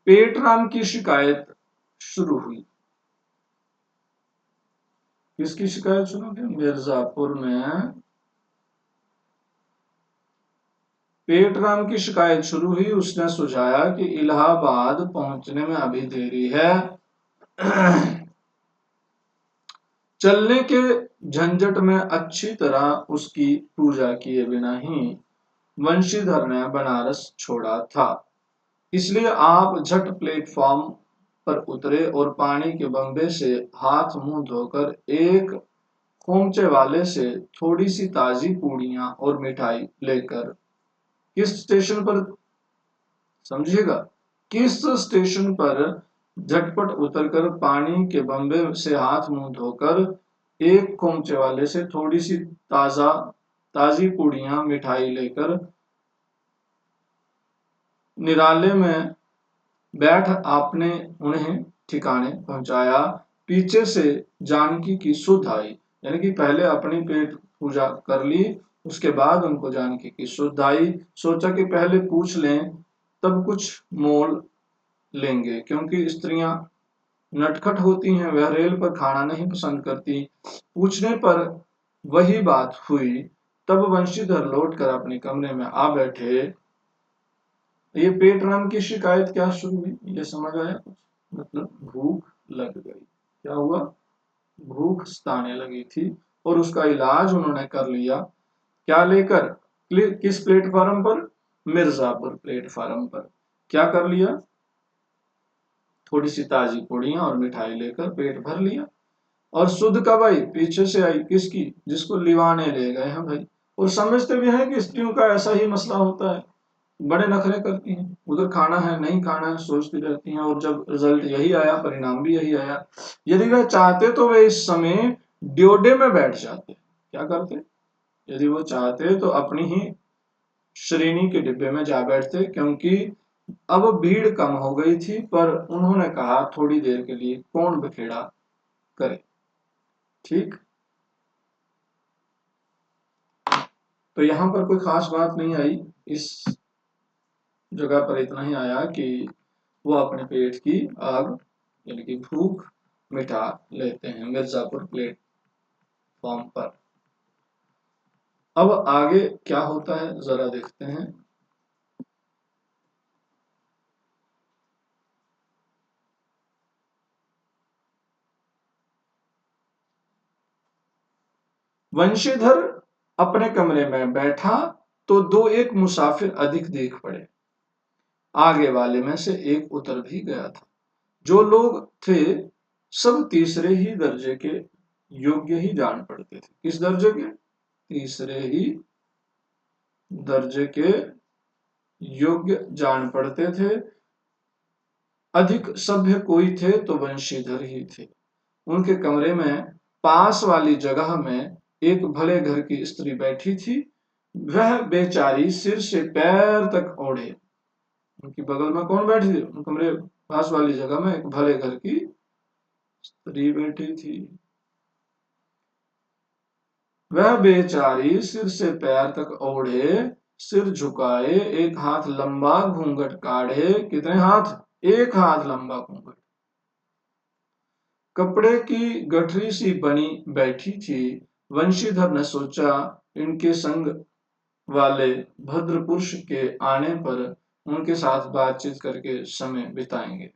पेटराम की शिकायत शुरू हुई। किसकी शिकायत शुरू हुई? मिर्जापुर में पेटराम की शिकायत शुरू हुई। उसने सुझाया कि इलाहाबाद पहुंचने में अभी देरी है। चलने के झंझट में अच्छी तरह उसकी पूजा किए बिना ही वंशीधर ने बनारस छोड़ा था। इसलिए आप झट प्लेटफॉर्म पर उतरे और पानी के बम्बे से हाथ मुंह धोकर एक खोमचे वाले से थोड़ी सी ताजी पूड़ियां और मिठाई लेकर किस स्टेशन पर, समझिएगा, किस स्टेशन पर झटपट उतरकर पानी के बम्बे से हाथ मुंह धोकर एक खोमचे वाले से थोड़ी सी ताजी पूड़ियां मिठाई लेकर निराले में बैठ आपने उन्हें ठिकाने पहुंचाया। पीछे से जानकी की सुध आई। यानी कि पहले अपनी पेट पूजा कर ली, उसके बाद उनको जानकी की सुध आई। सोचा कि पहले पूछ लें, तब कुछ मोल लेंगे, क्योंकि स्त्रियां नटखट होती हैं, वह रेल पर खाना नहीं पसंद करती। पूछने पर वही बात हुई। तब वंशीधर लौटकर अपने कमरे में आ बैठे। ये पेटराम की शिकायत क्या शुरू हुई, ये समझ आया कुछ? मतलब भूख लग गई। क्या हुआ? भूख सताने लगी थी और उसका इलाज उन्होंने कर लिया। क्या लेकर? किस प्लेटफार्म पर? मिर्जापुर प्लेटफार्म पर। क्या कर लिया? थोड़ी सी ताजी पूड़ियां और मिठाई लेकर पेट भर लिया। और शुद्ध कब आई? पीछे से आई। किसकी? जिसको लिवाने ले गए हैं भाई। और समझते भी हैं कि स्त्रियों का ऐसा ही मसला होता है, बड़े नखरे करती हैं, उधर खाना है नहीं खाना है सोचती रहती हैं, और जब रिजल्ट यही आया, परिणाम भी यही आया। यदि वह चाहते तो वे इस समय ड्योडे में बैठ जाते। क्या करते? यदि वो चाहते तो अपनी ही श्रेणी के डिब्बे में जा बैठते, क्योंकि अब भीड़ कम हो गई थी। पर उन्होंने कहा थोड़ी देर के लिए कौन बखेड़ा करे। ठीक। तो यहाँ पर कोई खास बात नहीं आई, इस जगह पर इतना ही आया कि वो अपने पेट की आग यानी कि भूख मिटा लेते हैं मिर्जापुर प्लेटफॉर्म पर। अब आगे क्या होता है जरा देखते हैं। वंशीधर अपने कमरे में बैठा तो दो एक मुसाफिर अधिक देख पड़े। आगे वाले में से एक उतर भी गया था। जो लोग थे सब तीसरे ही दर्जे के योग्य ही जान पड़ते थे। किस दर्जे के? तीसरे ही दर्जे के योग्य जान पड़ते थे। अधिक सभ्य कोई थे तो वंशीधर ही थे। उनके कमरे में पास वाली जगह में एक भले घर की स्त्री बैठी थी। वह बेचारी सिर से पैर तक ओढ़े। उनकी बगल में कौन बैठी थी? उन कमरे पास वाली जगह में एक भले घर की स्त्री बैठी थी। वह बेचारी सिर से पैर तक ओढ़े, सिर झुकाए, एक हाथ लंबा घूंघट काढ़े। कितने हाथ? एक हाथ लंबा घूंघट। कपड़े की गठरी सी बनी बैठी थी। वंशीधर ने सोचा इनके संग वाले भद्र पुरुष के आने पर उनके साथ बातचीत करके समय बिताएंगे।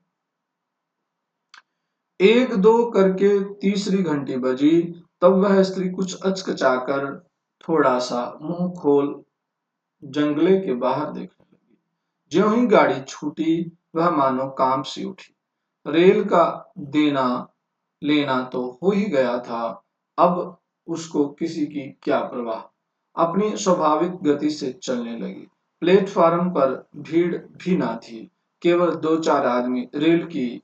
एक दो करके तीसरी घंटी बजी। तब वह स्त्री कुछ अचकचाकर थोड़ा सा मुंह खोल जंगले के बाहर देखने लगी। ज्यों ही गाड़ी छूटी वह मानो कांप सी उठी। रेल का देना लेना तो हो ही गया था। अब उसको किसी की क्या परवाह, अपनी स्वाभाविक गति से चलने लगी। प्लेटफार्म पर भीड़ भी ना थी, केवल दो चार आदमी रेल की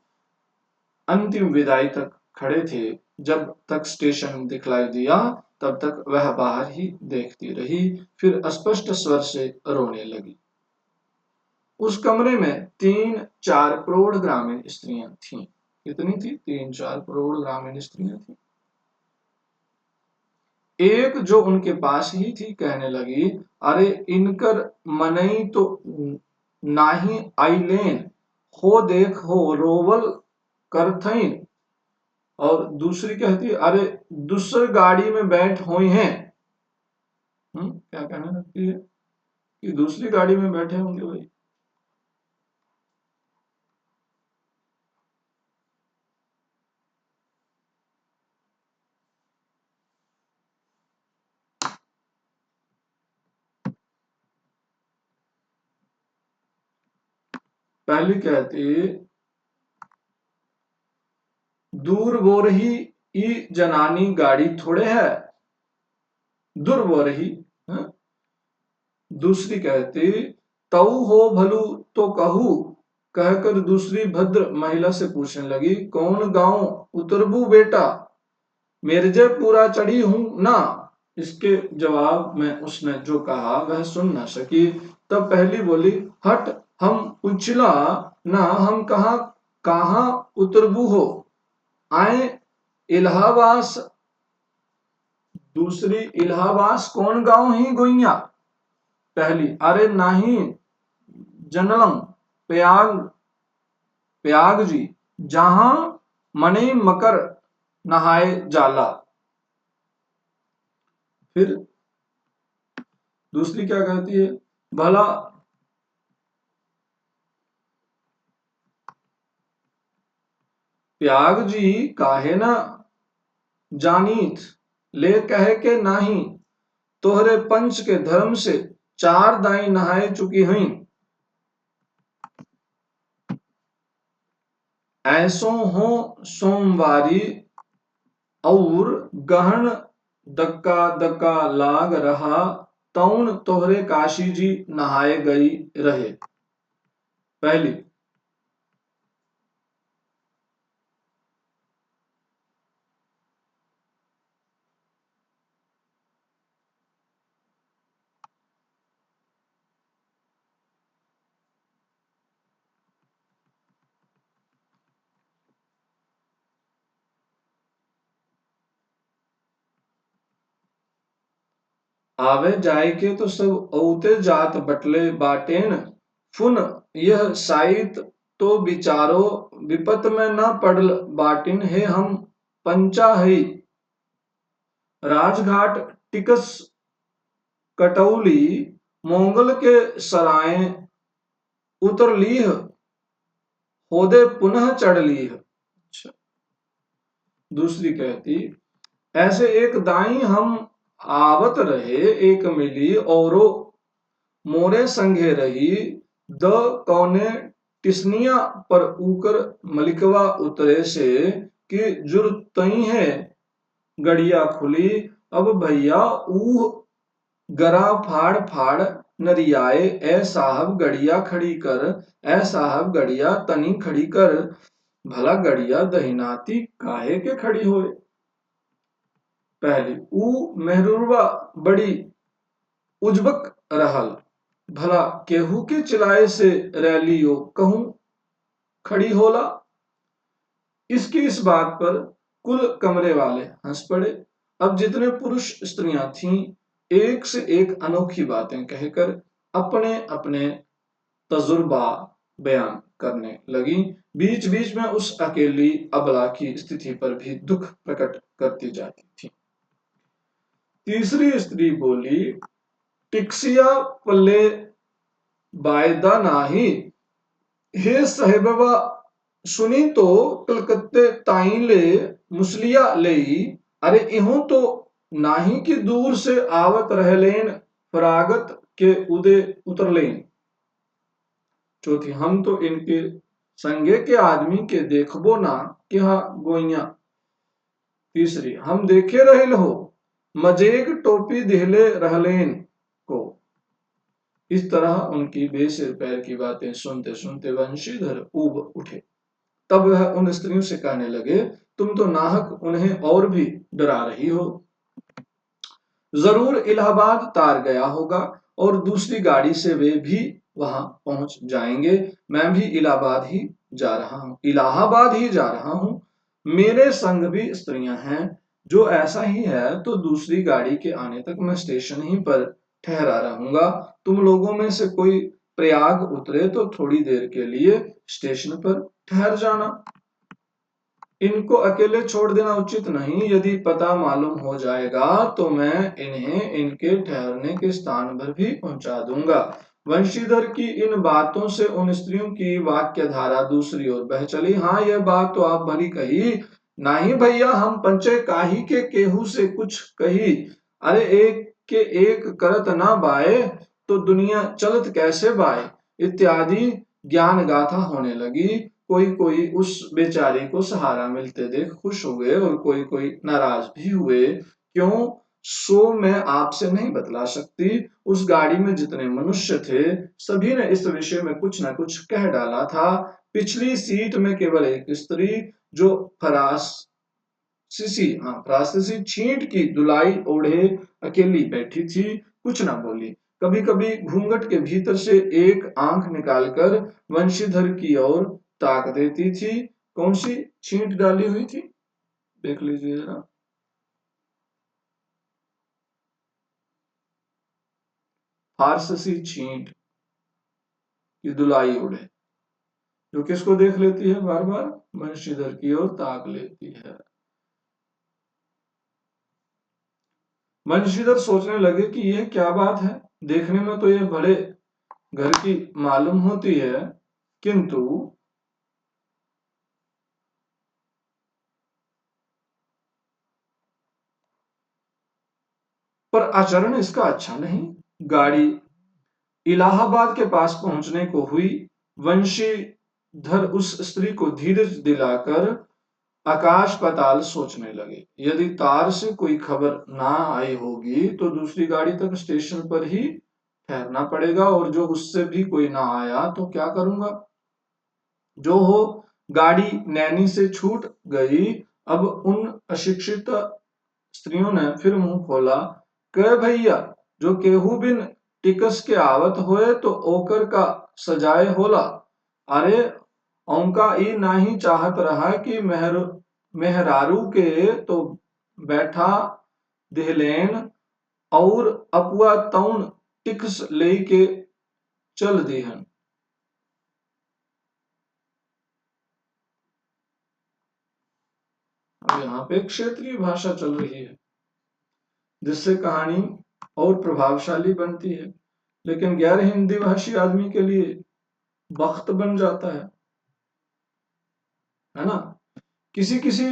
अंतिम विदाई तक खड़े थे। जब तक स्टेशन दिखलाई दिया तब तक वह बाहर ही देखती रही, फिर स्पष्ट स्वर से रोने लगी। उस कमरे में 3-4 प्रौढ़ ग्रामीण स्त्रियां थीं। कितनी थी? 3-4 प्रौढ़ ग्रामीण स्त्रियां थीं। एक जो उनके पास ही थी कहने लगी, अरे इनकर मनई तो नाही आइलेन, हो देख हो रोवल करथईन। और दूसरी कहती, अरे दूसर गाड़ी में बैठ हुई हैं। क्या कहने लगती है कि दूसरी गाड़ी में बैठे होंगे भाई। पहली कहती, दूर वो रही ई जनानी गाड़ी थोड़े है, दूर वो रही। दूसरी कहती, तऊ हो भलू तो कहू। कहकर दूसरी भद्र महिला से पूछने लगी, कौन गांव उतरबू बेटा, मिर्जेपुरा चढ़ी हूं ना। इसके जवाब में उसने जो कहा वह सुन न सकी। तब पहली बोली, हट हम उछला ना, हम कहाँ कहाँ उतरबू हो, आए इलाहाबाद। दूसरी, इलाहाबाद कौन गांव ही गोइया। पहली, अरे नहीं जनलम प्रयाग, प्रयाग जी, जहां मणि मकर नहाए जाला। फिर दूसरी क्या कहती है, भला त्याग जी काहे ना जानीत, ले कहे के नाही, तोहरे पंच के धर्म से चार दाई नहाए चुकी हुई। ऐसो हो सोमवारी और गहन दक्का दक्का लाग रहा, तौन तोहरे काशी जी नहाए गई रहे। पहली, आवे जाय के तो सब औते जात बटले बाटेन, फुन यह साइत तो बिचारो विपत में न पड़ल बाटिन, हे हम पंचा हई राजघाट टिकस कटौली, मोंगल के सराय उतर लीह, होदे पुनः चढ़ लीह। अच्छा, दूसरी कहती, ऐसे एक दाई हम आवत रहे, एक मिली औरो मोरे संगे रही, द कौने टिसनिया पर ऊकर मलिकवा उतरे से कि जुरतई है गड़िया खुली, अब भैया ऊह गरा फाड़ फाड़ नरियाए, ए साहब गड़िया खड़ी कर, ए साहब गड़िया तनी खड़ी कर, भला गड़िया दहिनाती काहे के खड़ी होए। पहली, ऊ मेहरुरवा बड़ी उजबक रहल, भला केहू के चिल्लाए से रैलियो कहूं खड़ी होला। इसकी इस बात पर कुल कमरे वाले हंस पड़े। अब जितने पुरुष स्त्रियां थीं, एक से एक अनोखी बातें कहकर अपने अपने तजुर्बा बयान करने लगी। बीच बीच में उस अकेली अबला की स्थिति पर भी दुख प्रकट करती जाती थी। तीसरी स्त्री बोली, टिक्सिया पल्ले वायदा नाही, हे साहेबवा सुनी तो कलकत्ते ताई ले मुसलिया लेई, अरे इहों तो नाही कि दूर से आवत रहलेन, फरागत के उदे उतरलेन। चौथी, हम तो इनके संगे के आदमी के देखबो ना कि हाँ गोइया। तीसरी, हम देखे रहिल हो, मजेक टोपी दिहले रहलेन को। इस तरह उनकी बेसिर पैर की बातें सुनते सुनते वंशीधर ऊब उठे। तब वह उन स्त्रियों से कहने लगे, तुम तो नाहक उन्हें और भी डरा रही हो। जरूर इलाहाबाद तार गया होगा और दूसरी गाड़ी से वे भी वहां पहुंच जाएंगे। मैं भी इलाहाबाद ही जा रहा हूं। मेरे संग भी स्त्रियां हैं। जो ऐसा ही है तो दूसरी गाड़ी के आने तक मैं स्टेशन ही पर ठहरा रहूंगा। तुम लोगों में से कोई प्रयाग उतरे तो थोड़ी देर के लिए स्टेशन पर ठहर जाना। इनको अकेले छोड़ देना उचित नहीं। यदि पता मालूम हो जाएगा तो मैं इन्हें इनके ठहरने के स्थान पर भी पहुंचा दूंगा। वंशीधर की इन बातों से उन स्त्रियों की वाक्य धारा दूसरी ओर बह चली। हाँ, यह बात तो आप भली कही। नहीं भैया, हम पंचे काहे के केहू से कुछ कही। अरे एक के एक करत ना बाए तो दुनिया चलत कैसे बाए, इत्यादि ज्ञान गाथा होने लगी। कोई कोई उस बेचारी को सहारा मिलते देख खुश हुए और कोई कोई नाराज भी हुए। क्यों, सो मैं आपसे नहीं बतला सकती। उस गाड़ी में जितने मनुष्य थे सभी ने इस विषय में कुछ न कुछ कह डाला था। पिछली सीट में केवल एक स्त्री जो फ्रांसीसी छींट की दुलाई ओढ़े अकेली बैठी थी, कुछ ना बोली। कभी कभी घूंघट के भीतर से एक आंख निकालकर वंशीधर की ओर ताक देती थी। कौन सी छींट डाली हुई थी, देख लीजिए जरा। फारसी छींट की दुलाई ओढ़े, जो किसको देख लेती है, बार बार वंशीधर की ओर ताक लेती है। वंशीधर सोचने लगे कि यह क्या बात है। देखने में तो यह बड़े घर की मालूम होती है, किंतु पर आचरण इसका अच्छा नहीं। गाड़ी इलाहाबाद के पास पहुंचने को हुई। वंशीधर उस स्त्री को धीरज दिलाकर आकाश पाताल सोचने लगे। यदि तार से कोई खबर ना आई होगी तो दूसरी गाड़ी तक स्टेशन पर ही ठहरना पड़ेगा, और जो उससे भी कोई ना आया तो क्या करूंगा। जो हो, गाड़ी नैनी से छूट गई। अब उन अशिक्षित स्त्रियों ने फिर मुंह खोला, कह भैया, जो केहू बिन टिकस के आवत होए तो ओकर का सजाए होला। अरे औंका ई नाही चाहत रहा कि मेहरारू के तो बैठा देहलेन और अपुआ तौन टिकस ले के चल दिहन। अब यहाँ पे क्षेत्रीय भाषा चल रही है, जिससे कहानी और प्रभावशाली बनती है, लेकिन गैर हिंदी भाषी आदमी के लिए वक्त बन जाता है ना। किसी किसी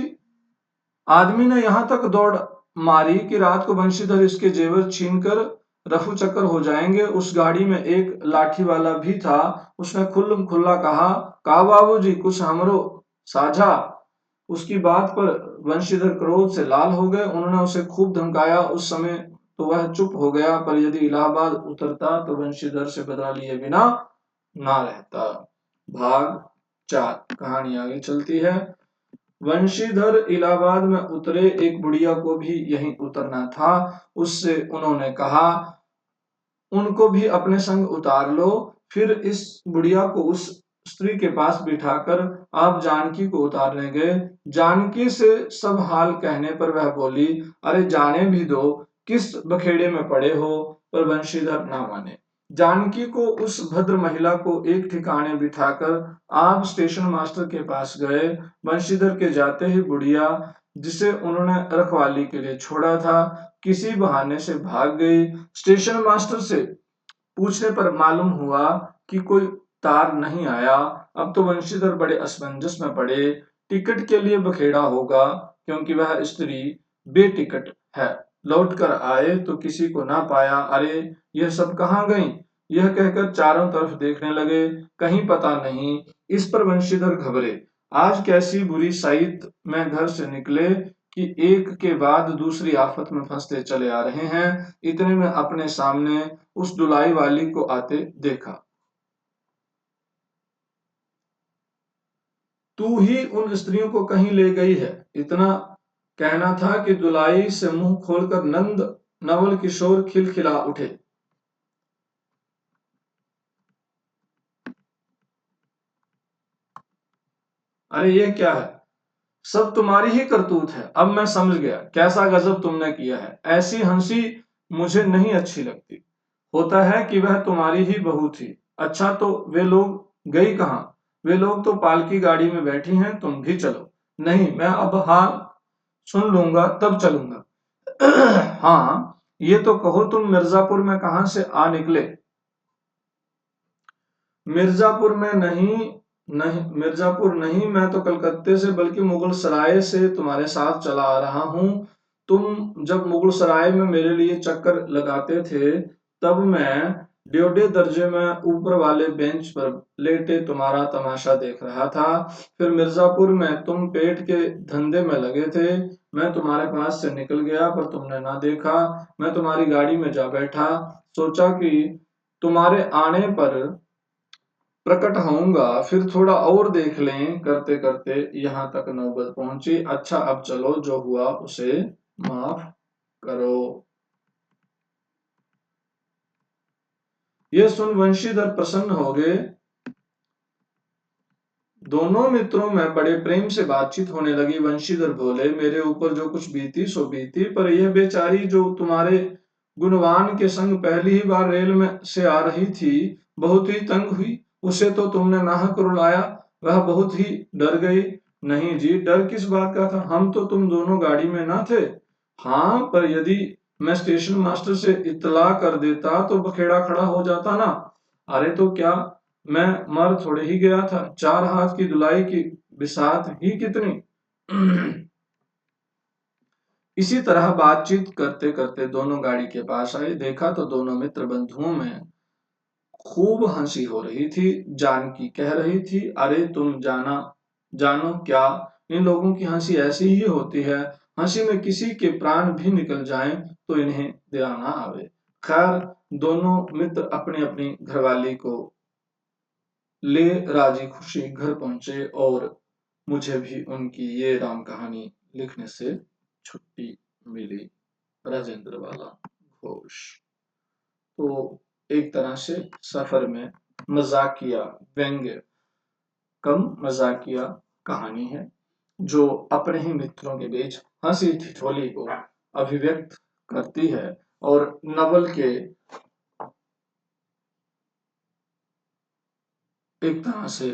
आदमी ने यहां तक दौड़ मारी कि रात को बंशीधर इसके जेवर छीनकर रफू चक्कर हो जाएंगे। उस गाड़ी में एक लाठी वाला भी था। उसने खुल्लम खुल्ला कहा, का बाबूजी कुछ हमरो साझा। उसकी बात पर वंशीधर क्रोध से लाल हो गए। उन्होंने उसे खूब धमकाया। उस समय तो वह चुप हो गया, पर यदि इलाहाबाद उतरता तो वंशीधर से बदला लिए बिना ना रहता। भाग 4 कहानी आगे चलती है। वंशीधर इलाहाबाद में उतरे। एक बुढ़िया को भी यहीं उतरना था। उससे उन्होंने कहा, उनको भी अपने संग उतार लो। फिर इस बुढ़िया को उस स्त्री के पास बिठाकर आप जानकी को उतारने गए। जानकी से सब हाल कहने पर वह बोली, अरे जाने भी दो, किस बखेड़े में पड़े हो। पर वंशीधर ना माने। जानकी को उस भद्र महिला को एक ठिकाने बिठाकर आप स्टेशन मास्टर के पास गए। बंशीधर के जाते ही बुढ़िया, जिसे उन्होंने रखवाली के लिए छोड़ा था, किसी बहाने से भाग गई। स्टेशन मास्टर से पूछने पर मालूम हुआ कि कोई तार नहीं आया। अब तो बंशीधर बड़े असमंजस में पड़े। टिकट के लिए बखेड़ा होगा, क्योंकि वह स्त्री बेटिकट है। लौट कर आए तो किसी को ना पाया। अरे यह सब कहाँ गई, यह कहकर चारों तरफ देखने लगे, कहीं पता नहीं। इस पर बंशीधर घबरे। आज कैसी बुरी साइत में घर से निकले कि एक के बाद दूसरी आफत में फंसते चले आ रहे हैं। इतने में अपने सामने उस दुलाई वाली को आते देखा। तू ही उन स्त्रियों को कहीं ले गई है, इतना कहना था कि दुलाई से मुंह खोलकर नंद नवल किशोर खिलखिला उठे। अरे ये क्या है, सब तुम्हारी ही करतूत है। अब मैं समझ गया कैसा गजब तुमने किया है। ऐसी हंसी मुझे नहीं अच्छी लगती। होता है कि वह तुम्हारी ही बहू थी। अच्छा तो वे लोग गई कहाँ। वे लोग तो पालकी गाड़ी में बैठी हैं, तुम भी चलो। नहीं, मैं अब हाल सुन लूंगा तब चलूंगा। हाँ, ये तो कहो तुम मिर्जापुर में कहां से आ निकले। मिर्जापुर में नहीं, नहीं मिर्जापुर नहीं, मैं तो कलकत्ते से, बल्कि मुगल सराय से तुम्हारे साथ चला आ रहा हूँ। तुम जब मुगल सराय में मेरे लिए चक्कर लगाते थे, तब मैं ड्योडे दर्जे में ऊपर वाले बेंच पर लेटे तुम्हारा तमाशा देख रहा था। फिर मिर्जापुर में तुम पेट के धंधे में लगे थे। मैं तुम्हारे पास से निकल गया, पर तुमने ना देखा। मैं तुम्हारी गाड़ी में जा बैठा। सोचा कि तुम्हारे आने पर प्रकट होऊंगा, फिर थोड़ा और देख लें। करते करते यहाँ तक नौबत पहुंची। अच्छा अब चलो, जो हुआ उसे माफ करो। ये सुन वंशीधर प्रसन्न हो गए। दोनों मित्रों में बड़े प्रेम से बातचीत होने लगी। वंशीधर बोले, मेरे ऊपर जो कुछ बीती सो बीती, पर यह बेचारी जो तुम्हारे गुणवान के संग पहली ही बार रेल में से आ रही थी, बहुत ही तंग हुई। उसे तो तुमने नाहक रुलाया, वह बहुत ही डर गई। नहीं जी, डर किस बात का था, हम तो तुम दोनों गाड़ी में ना थे। हाँ, पर यदि मैं स्टेशन मास्टर से इत्तला कर देता तो बखेड़ा खड़ा हो जाता ना। अरे तो क्या, मैं मर थोड़े ही गया था। 4 हाथ की धुलाई की बिसात ही कितनी। इसी तरह बातचीत करते करते दोनों गाड़ी के पास आए। देखा तो दोनों मित्र बंधुओं में खूब हंसी हो रही थी। जानकी कह रही थी, अरे तुम जानो क्या, इन लोगों की हंसी ऐसी ही होती है, हंसी में किसी के प्राण भी निकल जाएं तो इन्हें दया ना आवे। खैर, दोनों मित्र अपनी अपनी घरवाली को ले राजी खुशी घर पहुंचे और मुझे भी उनकी ये राम कहानी लिखने से छुट्टी मिली। राजेंद्र वाला घोष। तो एक तरह से सफर में मजाकिया व्यंग्य कम मजाकिया कहानी है, जो अपने ही मित्रों के बीच हंसी ठिठोली को अभिव्यक्त करती है और नवल के एक तरह से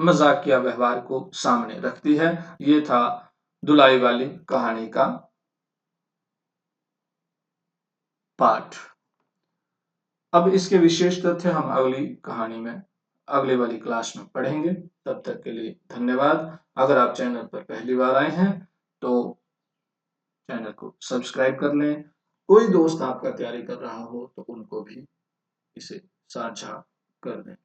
मजाकिया व्यवहार को सामने रखती है। ये था दुलाई वाली कहानी का पाठ। अब इसके विशेष तथ्य हम अगली कहानी में, अगले वाली क्लास में पढ़ेंगे। तब तक के लिए धन्यवाद। अगर आप चैनल पर पहली बार आए हैं तो चैनल को सब्सक्राइब कर लें। कोई दोस्त आपका तैयारी कर रहा हो तो उनको भी इसे साझा कर दें।